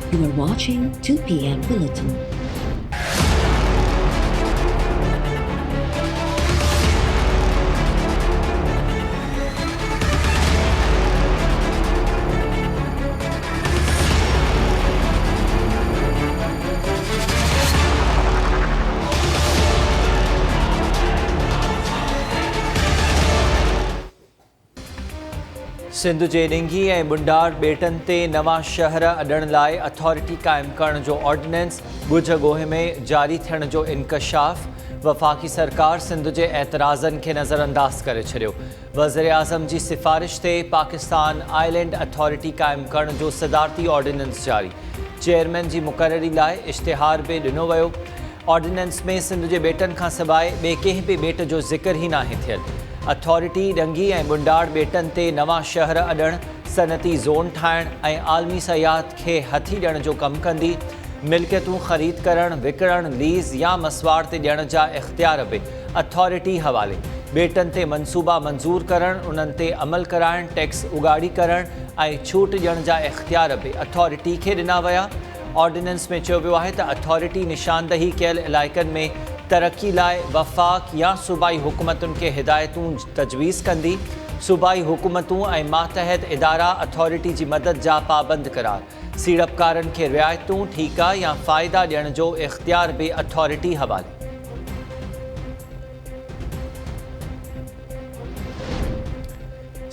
You are watching 2 p.m. Bulletin. Sindh जे ॾिंगी ऐं बुंडार ॿेटनि ते नवां शहर अॾण लाइ अथॉरिटी क़ाइमु करण जो ऑर्डिनेंस ॻुझ ॻोहे में जारी थियण जो इंकशाफ़। वफ़ाक़ी सरकार सिंध जे एतिराज़नि खे नज़रअंदाज़ करे छॾियो। वज़ीर आज़म जी सिफ़ारिश ते पाकिस्तान आइलैंड अथॉरिटी क़ाइमु करण जो सदारती ऑर्डिनेंस जारी। चेयरमैन जी मुक़ररी लाइ इश्तिहार बि ॾिनो वियो। ऑर्डिनेंस में सिंध जे ॿेटनि खां सवाइ ॿिए कंहिं बि ॿेट जो ज़िक्र ई नाहे थियलु। अथॉरिटी ॾंगी ऐं बुंडार ॿेटनि ते नवां शहर अॾण, सनती ज़ोन ठाहिण ऐं आलमी सयाहत खे हथी ॾियण जो कमु कंदी। मिल्कियतूं ख़रीद करणु, विकिणणु, लीज़ या मसवाड़ ते ॾियण जा इख़्तियार बि अथॉरिटी हवाले। ॿेटनि ते मनसूबा मंज़ूर करणु, उन्हनि ते अमल कराइणु, टैक्स उगाड़ी करणु ऐं छूट ॾियण जा इख़्तियार बि अथॉरिटी खे ॾिना विया। ऑर्डिनेंस में चयो वियो आहे त अथॉरिटी निशानदही कयल इलाइक़नि में तरक़ी लाइ वफ़ाक़ या सूबाई हुकूमतुनि खे हिदायतूं तजवीज़ कंदी। सूबाई हुकूमतूं ऐं मातहत इदारा अथॉरिटी जी मदद जा पाबंद करार। सीड़पकारनि खे रिआयतूं, ठीका या फ़ाइदा ॾियण जो इख़्तियार बि अथॉरिटी हवाले।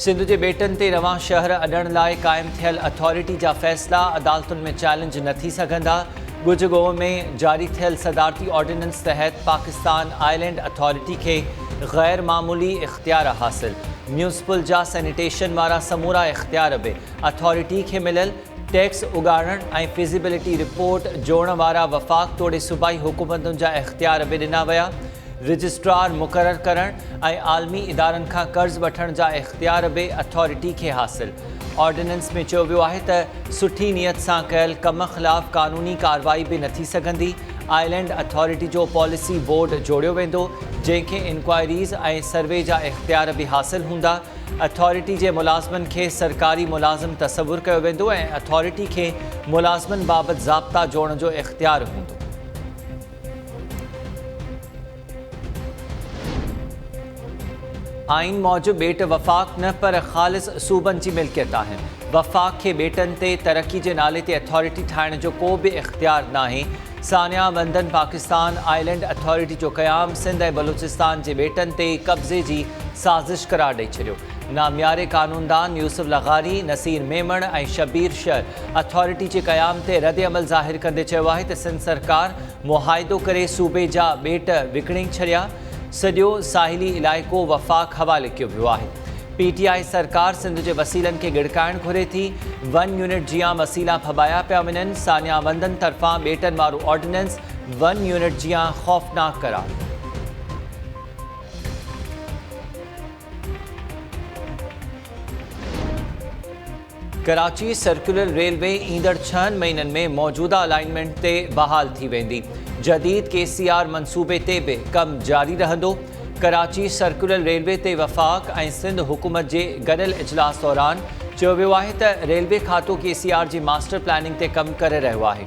सिंध जे ॿेटनि ते नवां शहर अॾण लाइ क़ाइमु थियल अथॉरिटी जा फ़ैसिला अदालतुनि में चैलेंज न थी सघंदा। ॻुझ ॻोह में जारी थियल सदारती ऑर्डिनेंस तहत पाकिस्तान आइलैंड अथॉरिटी खे ग़ैर मामूली इख़्तियार हासिल। म्यूनिसिपल जा सैनिटेशन वारा समूरा इख़्तियार बि अथॉरिटी खे मिलियल। टैक्स उगाड़ण ऐं फिज़िबिलिटी रिपोर्ट जोड़ण वारा वफ़ाक़ तोड़े सूबाई हुकूमतुनि जा इख़्तियार बि ॾिना विया। रजिस्ट्रार मुक़ररु करणु ऐं आलमी इदारनि खां कर्ज़ वठण जा इख़्तियार बि अथॉरिटी खे हासिल। ऑर्डिनेंस में चयो वियो आहे त सुठी नियत सां कयल कम ख़िलाफ़ क़ानूनी कार्रवाई बि न थी सघंदी। आइलैंड अथॉरिटी जो पॉलिसी बोर्ड जोड़ियो वेंदो, जंहिंखे इंक्वायरीज़ ऐं सर्वे जा इख़्तियार बि हासिल हूंदा। अथॉरिटी जे मुलाज़िमनि खे सरकारी मुलाज़िम तसवुरु कयो वेंदो ऐं अथॉरिटी खे मुलाज़िमनि बाबति ज़ाब्ता जोड़ण जो इख़्तियार हूंदो। आइन मौजूब ॿेट वफ़ाक़ न पर ख़ालिस सूबनि जी मिल्कियत आहिनि। वफ़ाक़ खे ॿेटनि ते तरक़ी जे नाले ते अथॉरिटी ठाहिण जो को बि इख़्तियार नाहे। सानिया वंदन पाकिस्तान आइलैंड अथॉरिटी जो क़याम सिंध ऐं बलूचिस्तान जे ॿेटनि ते कब्ज़े जी साज़िश करार ॾेई छॾियो। नामियारे क़ानूनदान यूसुफ लग़ारी, नसीर मेमण ऐं शबीर शर अथॉरिटी जे क़याम ते रद्द अमल ज़ाहिर कंदे चयो आहे त सिंध सरकार मुआहिदो करे सूबे जा ॿेट विकिणी छॾिया। सॼो साहिली इलाइक़ो वफ़ाक़ हवाले कयो वियो आहे। PTI सरकार सिंध जे वसीलनि खे गिड़काइणु घुरे थी। 1 यूनिट जियां वसीला फबाया पिया वञनि। सानिया वंदन तरफ़ां ॿेटनि वारो ऑर्डिनेंस 1 यूनिट जियां ख़ौफ़नाक करार। कराची सर्कुलर रेलवे ईंदड़ 6 महीननि में मौजूदा अलाइनमेंट ते बहाल थी वेंदी। जदीद KCR मंसूबे ते बि कमु जारी रहंदो। कराची सर्कुलर रेलवे ते वफ़ाक़ ऐं सिंध हुकूमत जे गॾियल इजलास दौरान चयो वियो आहे त रेलवे खातो KCR जी मास्टर प्लानिंग ते कमु करे रहियो आहे।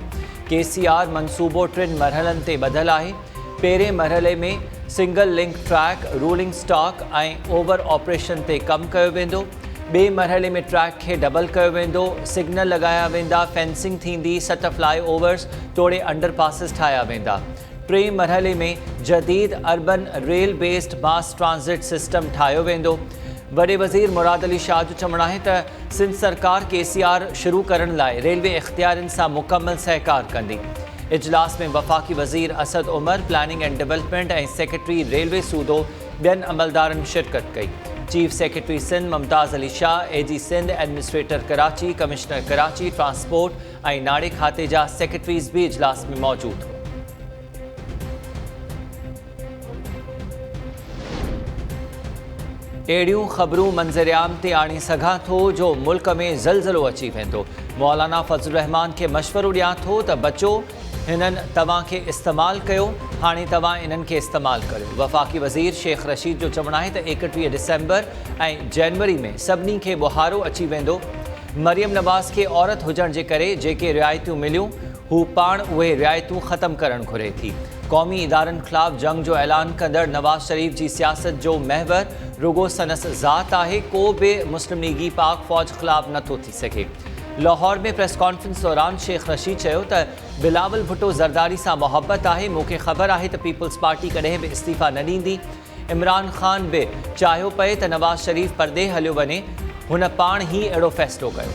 KCR मंसूबो 3 मरहलनि ते ॿधलु आहे। पहिरें मरहले में single link track, ruling stock ऐं ओवर ऑपरेशन ते कमु कयो वेंदो। ॿिए मरहले में ट्रैक खे डबल कयो वेंदो, सिग्नल लॻाया वेंदा, फेंसिंग थींदी, 7 फ्लाई ओवर्स तोड़े अंडरपासिस ठाहिया वेंदा। टे मरहले में जदीद अर्बन रेल बेस्ड मास ट्रांज़िट सिस्टम ठाहियो वेंदो। वॾे वज़ीर मुराद अली शाह जो चवणु आहे त सिंध सरकार KCR शुरू करण लाइ रेलवे इख़्तियारनि सां मुकमल सहकार कंदी। इजलास में वफ़ाक़ी वज़ीर Asad Umar, planning and development ऐं सेक्रेटरी रेलवे सूदो ॿियनि अमलदारनि शिरकत कई। Chief secretary Sindh Mumtaz Ali Shah, AG Sindh, administrator Karachi, commissioner Karachi, transport ऐं नाड़े खाते जा सेक्रेटरीज़ बि इजलास में मौजूदु हुआ। अहिड़ियूं ख़बरूं मंज़रिआम ते आणे सघां थो जो मुल्क में ज़लज़लो अची वेंदो। मौलाना फज़लुर रहमान खे मशवरो ॾियां थो त बचो, हिननि तव्हां खे इस्तेमालु कयो, हाणे तव्हां इन्हनि खे इस्तेमालु करियो। वफ़ाक़ी वज़ीर शेख रशीद जो चवणु आहे त 31 डिसेंबर ऐं जनवरी में सभिनी खे बुहारो अची वेंदो। मरियम नवाज़ खे औरत हुजण जे करे जेके रिआयतूं मिलियूं हू पाण उहे रिआयतूं ख़त्म करणु घुरे थी। क़ौमी इदारनि ख़िलाफ़ जंग जो ऐलान कंदड़ नवाज़ शरीफ़ जी सियासत जो महवर रुगो संदसि ज़ात आहे। को बि मुस्लिम लीगी पाक फ़ौज ख़िलाफ़ नथो थी सघे। लाहौर में प्रेस कॉन्फ्रेंस दौरान शेख रशीद चयो त बिलावल भुट्टो ज़रदारी सां मोहब्बत आहे। मूंखे ख़बर आहे त पीपल्स पार्टी कॾहिं बि इस्तीफ़ा न ॾींदी। इमरान ख़ान बि चाहियो पए त नवाज़ शरीफ़ परदे हलियो वञे। हुन पाण ई अहिड़ो फ़ैसिलो कयो।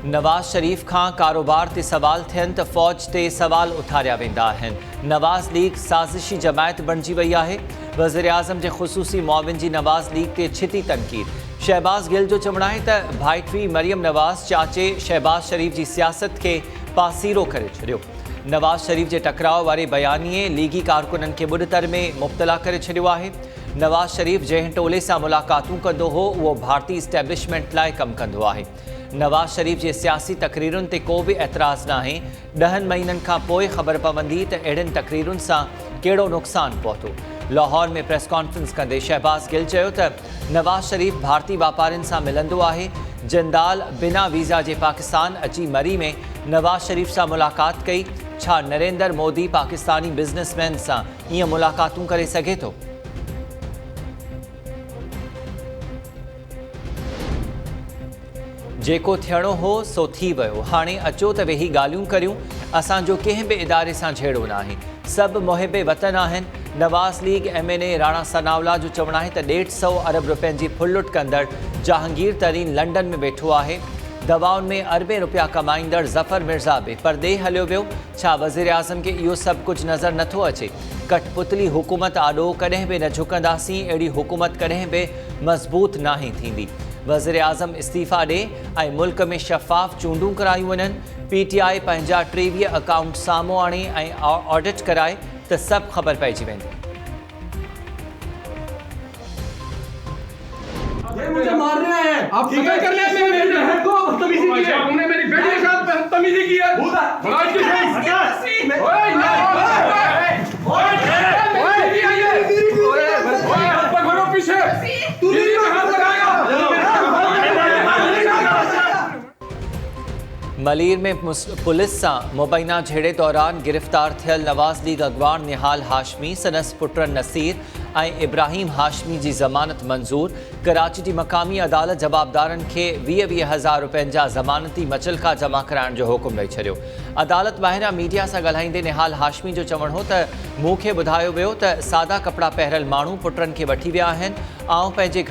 नवाज़ शरीफ़ खां कारोबार ते सवाल थियनि त फ़ौज ते सवाल उथारिया वेंदा आहिनि। नवाज़ लीग साज़िशी जमायत बणिजी वई आहे। वज़ीर आज़म जे ख़ुसूसी मुआविन जी नवाज़ लीग ते छिती तनक़ीद। शहबाज़ गिल जो चवणु आहे त भाइटवी मरियम नवाज़ चाचे शहबाज़ शरीफ़ जी सियासत खे पासीरो करे छॾियो। नवाज़ शरीफ़ जे टकराव वारे बयानीअ लीगी कारकुननि खे ॿुॾतर में मुब्तला करे छॾियो आहे। नवाज़ शरीफ़ जंहिं टोले सां मुलाक़ातूं कंदो हो उहो भारतीय इस्टेब्लिशमेंट लाइ कमु कंदो आहे। नवाज़ शरीफ़ जे सियासी तक़रीरुनि ते को बि एतिराज़ न आहे। 10 महीननि खां पोइ ख़बर पवंदी त अहिड़ियुनि तक़रीरुनि सां कहिड़ो नुक़सानु पहुतो। लाहौर में प्रेस कॉन्फ्रेंस कंदे शहबाज़ गिल चयो त नवाज़ शरीफ़ भारतीय वापारियुनि सां मिलंदो आहे। जिंदाल बिना वीज़ा जे पाकिस्तान अची मरी में नवाज़ शरीफ़ सां मुलाक़ात कई। छा नरेंद्र मोदी पाकिस्तानी बिज़नेसमैन सां ईअं मुलाक़ातूं करे सघे थो? जेको थियणो हो सो थी वियो। हाणे अचो त वेही ॻाल्हियूं करियूं। असांजो कंहिं बि इदारे सां झेड़ो न आहे। सभु मुहिबे वतन आहिनि। नवाज़ लीग MNA राणा सनावला जो चवणु आहे त 150 अरब रुपयनि जी फुलुट कंदड़ जहांगीर तरीन लंडन में वेठो आहे। दवाउनि में अरबें रुपया कमाईंदड़ ज़फ़र मिर्ज़ा बि परदे हलियो वियो। छा वज़ीर आज़म खे इहो सभु कुझु नज़र नथो अचे? कठपुतली हुकूमत आॾो कॾहिं बि न झुकंदासीं। अहिड़ी हुकूमत कॾहिं बि मज़बूत नाहे थींदी। वज़ीर आज़म इस्तीफ़ा ॾे ऐं मुल्क में शफ़ाफ़ चूंडूं करायूं वञनि। PTI पंहिंजा 23 अकाउंट साम्हूं आणे ऐं ऑडिट कराए त सभु ख़बर पइजी वेंदी। ये मुझे मार रहे हैं। आप ठीक है कर ले मेरे बहन को बदतमीजी की है। तुमने मेरी बेटी के साथ बदतमीजी की है। भगाओ इसके साथ। ओए हाथ पकड़ो पीछे। तू नहीं हाथ लगाएगा। मलीर में पुलिस सां मुबैना झेड़े दौरान गिरफ़्तार थियल नवाज़ लीग अॻवान निहाल हाशमी संदसि पुटनि नसीर ऐं इब्राहिम हाशमी जी ज़मानत मंज़ूर। कराची जी मक़ामी अदालत जवाबदारनि खे 20-20 हज़ार रुपयनि जा ज़मानती मचलका जमा कराइण जो हुकुम ॾेई छॾियो। अदालत ॿाहिरां मीडिया सां ॻाल्हाईंदे निहाल हाशमी जो चवणु हो त मूंखे ॿुधायो वियो त सादा कपिड़ा पहिरियल माण्हू पुटनि खे वठी विया आहिनि। आउं पंहिंजे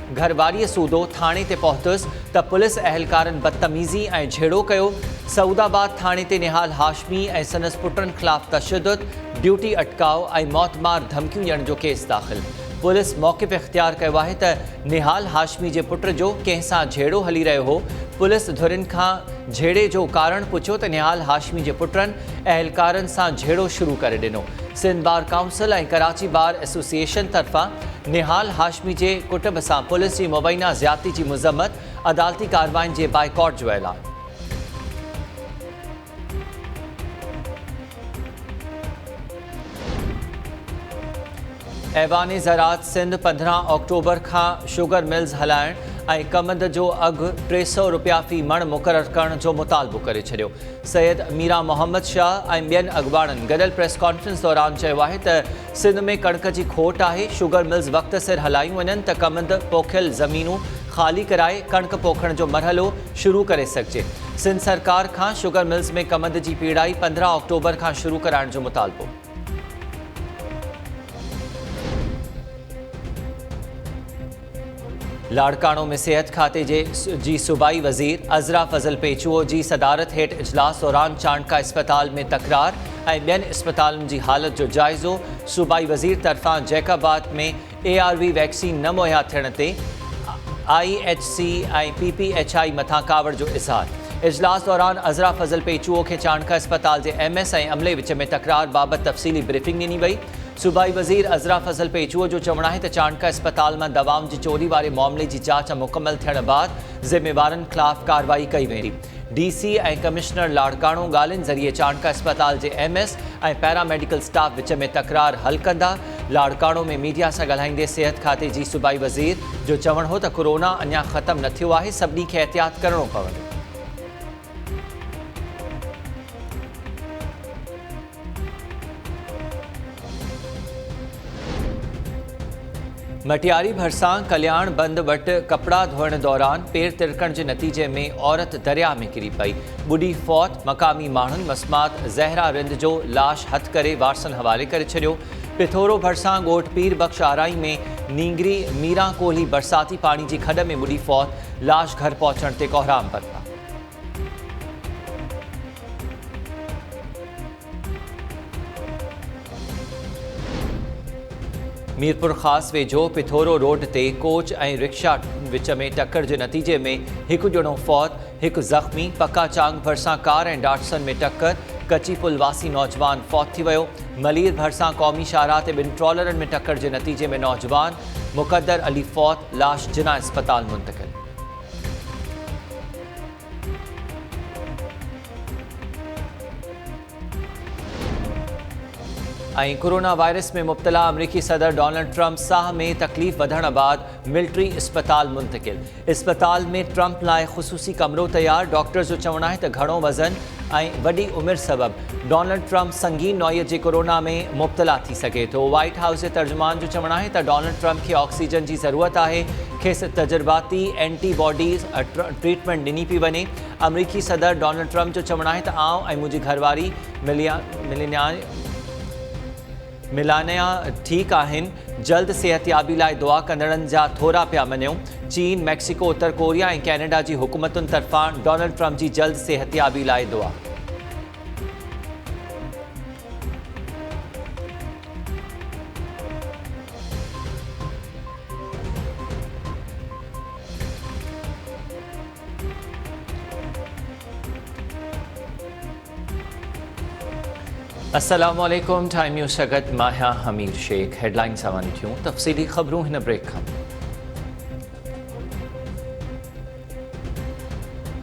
घरवारीअ सूदो थाणे ते पहुतुसि त पुलिस अहलकारनि बदतमीज़ी ऐं झेड़ो कयो। सऊदाबाद थाणे ते निहाल हाशमी ऐं संदसि पुटनि ख़िलाफ़ तशद्दुद, ड्यूटी अटकाव ऐं मौतमार धमकियूं ॾियण जो केस दाख़िल। पुलिस मौक़िफ़ इख़्तियार कयो आहे त निहाल हाशमी जे पुट जो कंहिं सां झेड़ो हली रहियो हो। पुलिस धुरियुनि खां झेड़े जो कारण पुछियो त निहाल हाशमी जे पुटनि अहलकारनि सां झेड़ो शुरू करे ॾिनो। सिंध बार काउंसिल ऐं कराची बार एसोसिएशन तरफ़ां निहाल हाशमी जे कुटुंब सां पुलिस जी मुबैना ज़्यादती जी मज़म्मत, अदालती कार्रवाइनि जे बाइकॉट जो ऐलान। ऐवान ज़राअत सिंध 15 अक्टूबर खां शुगर मिल्स हलाइण ऐं कमंद जो अघु 300 रुपया फ़ी मण मुक़ररु करण जो मुतालबो करे छॾियो। सैयद मीरा मोहम्मद शाह ऐं ॿियनि अॻवाननि गॾियल प्रेस कॉन्फ्रेंस दौरान चयो आहे त सिंध में कणिक जी खोट आहे। शुगर मिल्स वक़्त सिर हलायूं वञनि त कमंद पोखियल ज़मीनूं ख़ाली कराए कणिक पोखण जो मरहलो शुरू करे सघिजे। सिंध सरकार खां शुगर मिल्स में कमंद जी पीड़ाई 15 अक्टूबर खां शुरू कराइण जो मुतालबो। लाड़काणो में सेहत खाते जी सूबाई वज़ीर अज़रा फज़ल पेचुओ जी सदारत हेठि इजलास दौरान चांडका अस्पताल में तकरार ऐं ॿियनि अस्पतालुनि जी हालत जो जाइज़ो। सूबाई वज़ीर तरफ़ां जैकाबाद में ARV वैक्सीन न मुहैया थियण ते IHC ऐं PPHI मथां कावड़ जो इज़हार। इजलास दौरान अज़रा फज़ल पेचुओ खे चांडका अस्पताल जे MS ऐं अमले विच में तकरार बाबति तफ़सीली ब्रीफिंग ॾिनी वई। सूबाई वज़ीर अज़रा फज़ल पेचुओ जो चवणु आहे त चांडका अस्पताल मां दवाउनि जी चोरी वारे मामले जी जांच मुकमल थियण बाद ज़िम्मेवारनि ख़िलाफ़ कार्रवाई कई वेंदी। DC ऐं कमिश्नर लाड़काणो ॻाल्हियुनि ज़रिए चाणका अस्पताल जे MS ऐं पैरामेडिकल स्टाफ विच में तकरार हल कंदा। लाड़काणो में मीडिया सां ॻाल्हाईंदे सिहत खाते जी सूबाई वज़ीर जो चवणु हो त कोरोना अञा ख़तमु न थियो आहे, सभिनी खे एहतियात करणो पवंदो। मटियारी भरिसां कल्याण बंद वटि कपड़ा धोइण दौरान पेर तिरकण जे नतीजे में औरत दरिया में किरी पई। ॿुॾी फौत मक़ामी माण्हुनि मस्मात ज़हरा रिंद जो लाश हथ करे वारसनि हवाले करे छॾियो। पिथोरो भरिसां ॻोठ पीर बख़्श आराई में नींगरी मीरा कोहली बरसाती पाणी जी खॾ में ॿुॾी फौत, लाश घर पहुचण ते कोहराम बरपा। मीरपुर ख़ास वेझो पिथोरो रोड ते कोच ऐं रिक्शा विच में टक्कर जे नतीजे में हिकु ॼणो फौत, हिकु ज़ख़्मी। पक्का चांग भरिसां कार ऐं डाटसन में टक्कर, कची पुल वासी नौजवान फौत थी वियो। मलीर भरिसां क़ौमी शाहराह ते ॿिनि ट्रॉलरनि में टक्कर जे नतीजे में नौजवान मुक़द्दर अली फौत, लाश जिना अस्पताल मुंतक़िल। ऐं कोरोना वायरस में मुब्तला अमरीकी सदर डोनाल्ड ट्रंप साह में तकलीफ़ वधण बाद मिलिट्री इस्पताल मुंतक़िल। इस्पताल में ट्रंप लाइ ख़ुसूसी कमरो तैयार। डॉक्टर्स जो चवणु आहे त घणो वज़न ऐं वॾी उमिरि सबबि डोनाल्ड ट्रंप संगीन नौयत जे कोरोना में मुब्तला थी सघे थो। वाइट हाउस जे तर्जुमान जो चवणु आहे त डोनाल्ड ट्रंप खे ऑक्सीजन जी ज़रूरत आहे, खेसि तजुर्बाती एंटीबॉडीज़ ट्रीटमेंट ॾिनी पई वञे। अमरीकी सदर डोनाल्ड ट्रंप जो चवणु आहे त आउं ऐं मुंहिंजी घरवारी मिलानिया ठीकु आहिनि। जल्द सेहतयाबी लाइ दुआ कंदड़नि जा थोरा पिया मञूं। चीन, मैक्सिको, उत्तर कोरिया ऐं कैनेडा जी हुकूमतुनि तरफ़ां डोनाल्ड ट्रंप जी जल्द सेहतयाबी लाइ दुआ। अस्सलामु अलैकुम। टाइम न्यूज़ सगत माहिया हमीर शेख। हेडलाइंस हवानी थियूं, तफ़सीली ख़बरूं हिन ब्रेक खां।